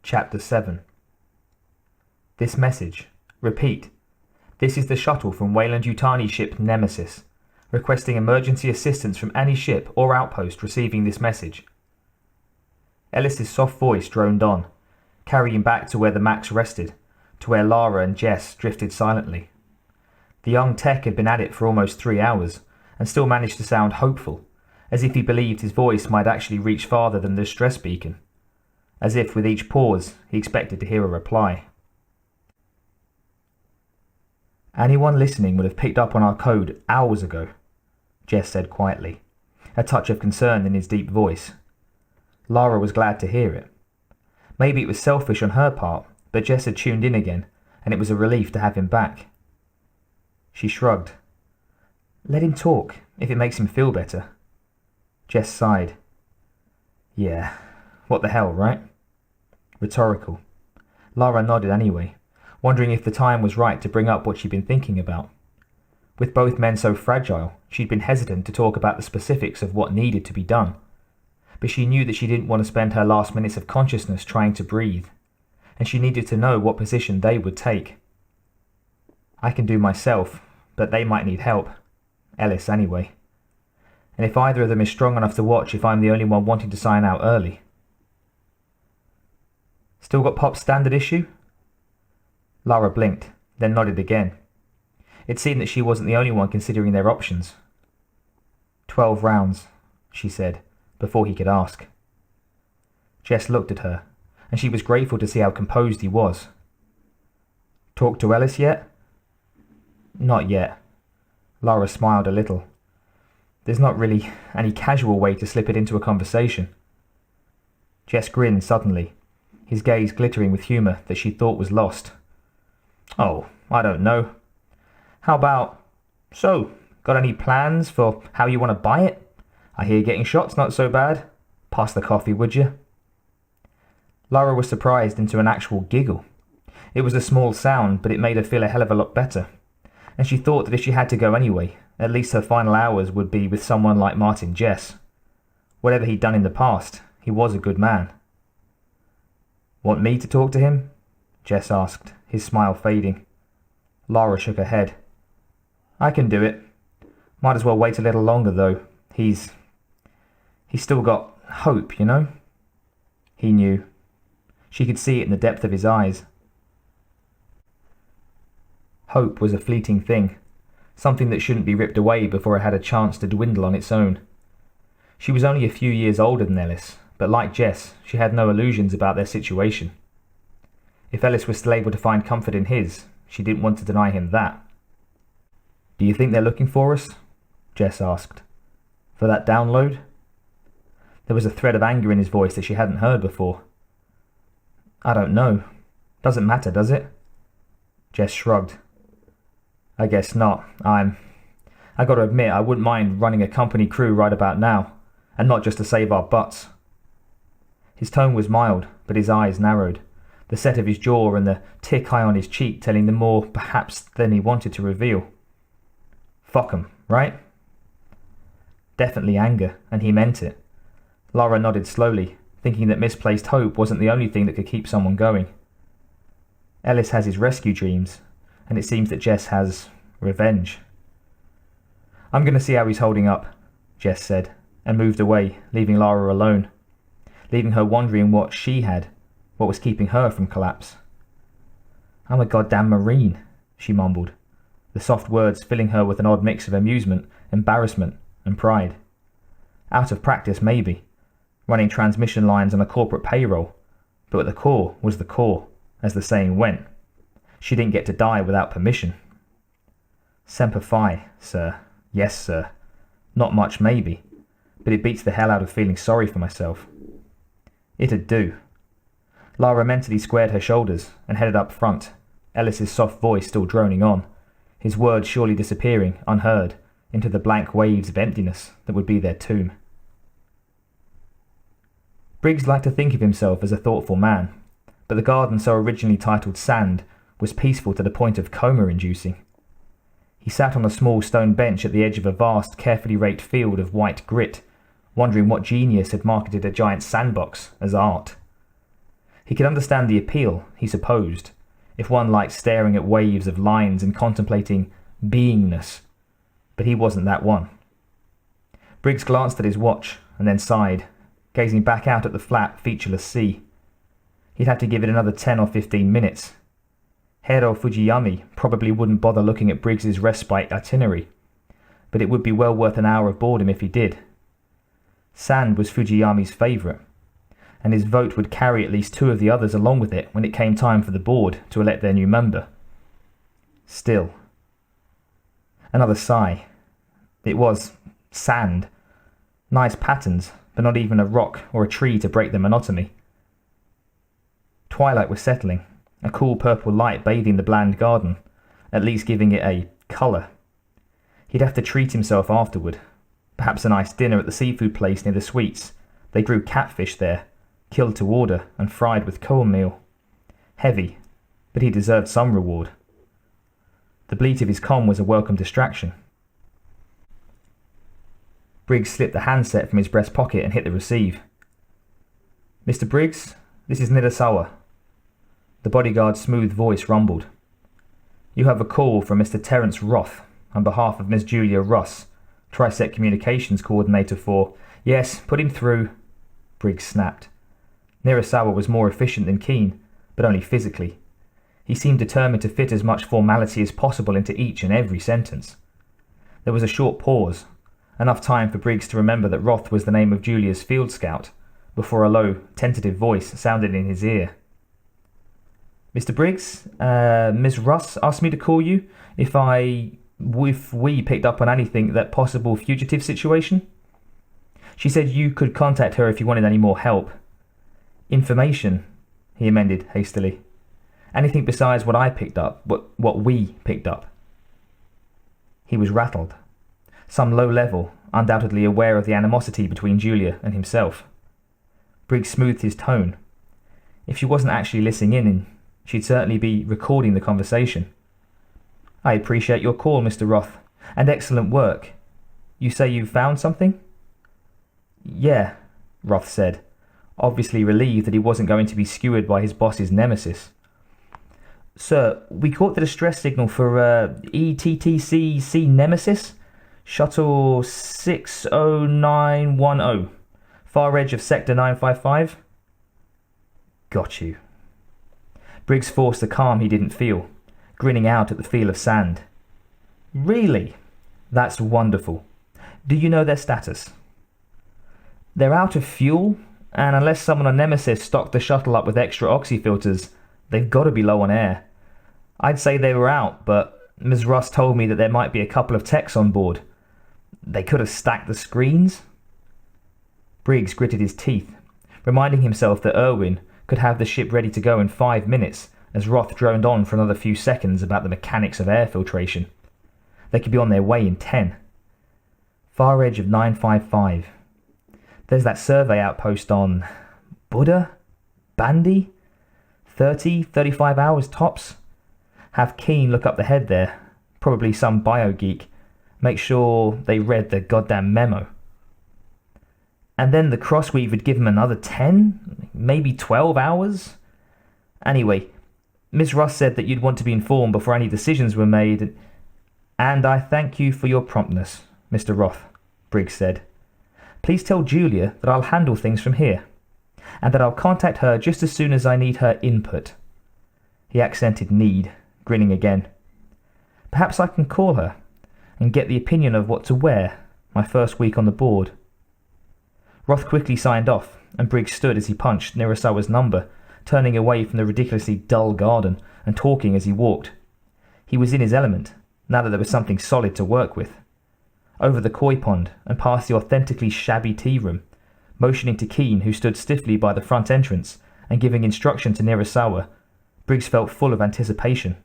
Chapter 7. This message. Repeat. This is the shuttle from Weyland-Yutani ship Nemesis, requesting emergency assistance from any ship or outpost receiving this message. Ellis's soft voice droned on, carrying back to where the Max rested, to where Lara and Jess drifted silently. The young tech had been at it for almost 3 hours, and still managed to sound hopeful, as if he believed his voice might actually reach farther than the distress beacon, as if with each pause he expected to hear a reply. Anyone listening would have picked up on our code hours ago, Jess said quietly, a touch of concern in his deep voice. Lara was glad to hear it. Maybe it was selfish on her part, but Jess had tuned in again, and it was a relief to have him back. She shrugged. Let him talk, if it makes him feel better. Jess sighed. Yeah, what the hell, right? Rhetorical. Lara nodded anyway, wondering if the time was right to bring up what she'd been thinking about. With both men so fragile, she'd been hesitant to talk about the specifics of what needed to be done. But she knew that she didn't want to spend her last minutes of consciousness trying to breathe, and she needed to know what position they would take. I can do myself, but they might need help. Ellis anyway. And if either of them is strong enough to watch if I'm the only one wanting to sign out early. Still got Pop's standard issue? Lara blinked, then nodded again. It seemed that she wasn't the only one considering their options. 12 rounds, she said, before he could ask. Jess looked at her, and she was grateful to see how composed he was. Talked to Ellis yet? Not yet. Lara smiled a little. There's not really any casual way to slip it into a conversation. Jess grinned suddenly, his gaze glittering with humour that she thought was lost. Oh, I don't know. How about, so, got any plans for how you want to buy it? I hear getting shot's not so bad. Pass the coffee, would you? Lara was surprised into an actual giggle. It was a small sound, but it made her feel a hell of a lot better. And she thought that if she had to go anyway, at least her final hours would be with someone like Martin Jess. Whatever he'd done in the past, he was a good man. Want me to talk to him? Jess asked, his smile fading. Lara shook her head. I can do it. Might as well wait a little longer, though. He's still got hope, you know? He knew. She could see it in the depth of his eyes. Hope was a fleeting thing, something that shouldn't be ripped away before it had a chance to dwindle on its own. She was only a few years older than Ellis, but like Jess, she had no illusions about their situation. If Ellis was still able to find comfort in his, she didn't want to deny him that. Do you think they're looking for us? Jess asked. For that download? There was a thread of anger in his voice that she hadn't heard before. I don't know. Doesn't matter, does it? Jess shrugged. I guess not. I gotta admit, I wouldn't mind running a company crew right about now, and not just to save our butts. His tone was mild, but his eyes narrowed, the set of his jaw and the tick high on his cheek telling them more, perhaps, than he wanted to reveal. Fuck 'em, right? Definitely anger, and he meant it. Lara nodded slowly, thinking that misplaced hope wasn't the only thing that could keep someone going. Ellis has his rescue dreams, and it seems that Jess has revenge. I'm going to see how he's holding up, Jess said, and moved away, leaving Lara alone, leaving her wondering what she had, what was keeping her from collapse. I'm a goddamn Marine, she mumbled, the soft words filling her with an odd mix of amusement, embarrassment, and pride. Out of practice, maybe, running transmission lines on a corporate payroll, but the core was the core, as the saying went. She didn't get to die without permission. Semper Fi, sir. Yes, sir. Not much, maybe, but it beats the hell out of feeling sorry for myself. It'd do. Lara mentally squared her shoulders and headed up front, Ellis's soft voice still droning on, his words surely disappearing, unheard, into the blank waves of emptiness that would be their tomb. Briggs liked to think of himself as a thoughtful man, but the garden so originally titled Sand was peaceful to the point of coma-inducing. He sat on a small stone bench at the edge of a vast, carefully raked field of white grit, wondering what genius had marketed a giant sandbox as art. He could understand the appeal, he supposed, if one liked staring at waves of lines and contemplating beingness, but he wasn't that one. Briggs glanced at his watch and then sighed, gazing back out at the flat, featureless sea. He'd have to give it another 10 or 15 minutes. Hero Fujiyami probably wouldn't bother looking at Briggs's respite itinerary, but it would be well worth an hour of boredom if he did. Sand was Fujiyami's favourite, and his vote would carry at least 2 of the others along with it when it came time for the board to elect their new member. Still. Another sigh. It was sand. Nice patterns, but not even a rock or a tree to break the monotony. Twilight was settling, a cool purple light bathing the bland garden, at least giving it a colour. He'd have to treat himself afterward. Perhaps a nice dinner at the seafood place near the Sweets. They grew catfish there, killed to order and fried with cornmeal. Heavy, but he deserved some reward. The bleat of his comm was a welcome distraction. Briggs slipped the handset from his breast pocket and hit the receive. "Mr. Briggs, this is Nirasawa." The bodyguard's smooth voice rumbled. "You have a call from Mr. Terence Roth on behalf of Miss Julia Russ, Trisec Communications Coordinator for—" "Yes, put him through," Briggs snapped. Nirasawa was more efficient than keen, but only physically. He seemed determined to fit as much formality as possible into each and every sentence. There was a short pause, enough time for Briggs to remember that Roth was the name of Julia's field scout, before a low, tentative voice sounded in his ear. "Mr. Briggs, Miss Russ asked me to call you if we picked up on anything that possible fugitive situation. She said you could contact her if you wanted any more help. Information," he amended hastily. "Anything besides what I picked up, what we picked up." He was rattled. Some low level, undoubtedly aware of the animosity between Julia and himself. Briggs smoothed his tone. If she wasn't actually listening in, she'd certainly be recording the conversation. "I appreciate your call, Mr. Roth, and excellent work. You say you found something?" "Yeah," Roth said, obviously relieved that he wasn't going to be skewered by his boss's nemesis. "Sir, we caught the distress signal for ETTC Nemesis, Shuttle 60910, far edge of Sector 955. "Got you." Briggs forced the calm he didn't feel, grinning out at the feel of sand. "Really? That's wonderful. Do you know their status?" "They're out of fuel, and unless someone on Nemesis stocked the shuttle up with extra oxy filters, they've got to be low on air. I'd say they were out, but Ms. Russ told me that there might be a couple of techs on board. They could have stacked the screens." Briggs gritted his teeth, reminding himself that Irwin could have the ship ready to go in 5 minutes as Roth droned on for another few seconds about the mechanics of air filtration. They could be on their way in 10. Far edge of 955. There's that survey outpost on Buddha? Bandy? 35 hours tops. Have Keen look up the head there. Probably some bio geek. Make sure they read the goddamn memo. And then the Crossweave would give him another 10, maybe 12 hours? Anyway, Ms. Russ said that you'd want to be informed before any decisions were made. "And I thank you for your promptness, Mr. Roth," Briggs said. "Please tell Julia that I'll handle things from here, and that I'll contact her just as soon as I need her input." He accented need, grinning again. "Perhaps I can call her and get the opinion of what to wear my first week on the board." Roth quickly signed off, and Briggs stood as he punched Nirasawa's number, turning away from the ridiculously dull garden and talking as he walked. He was in his element, now that there was something solid to work with. Over the koi pond and past the authentically shabby tea room, motioning to Keen, who stood stiffly by the front entrance, and giving instruction to Nirasawa, Briggs felt full of anticipation.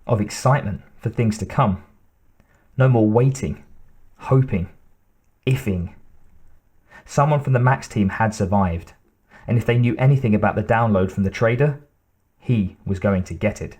Of excitement for things to come. No more waiting, hoping, ifing. Someone from the Max team had survived, and if they knew anything about the download from the trader, he was going to get it.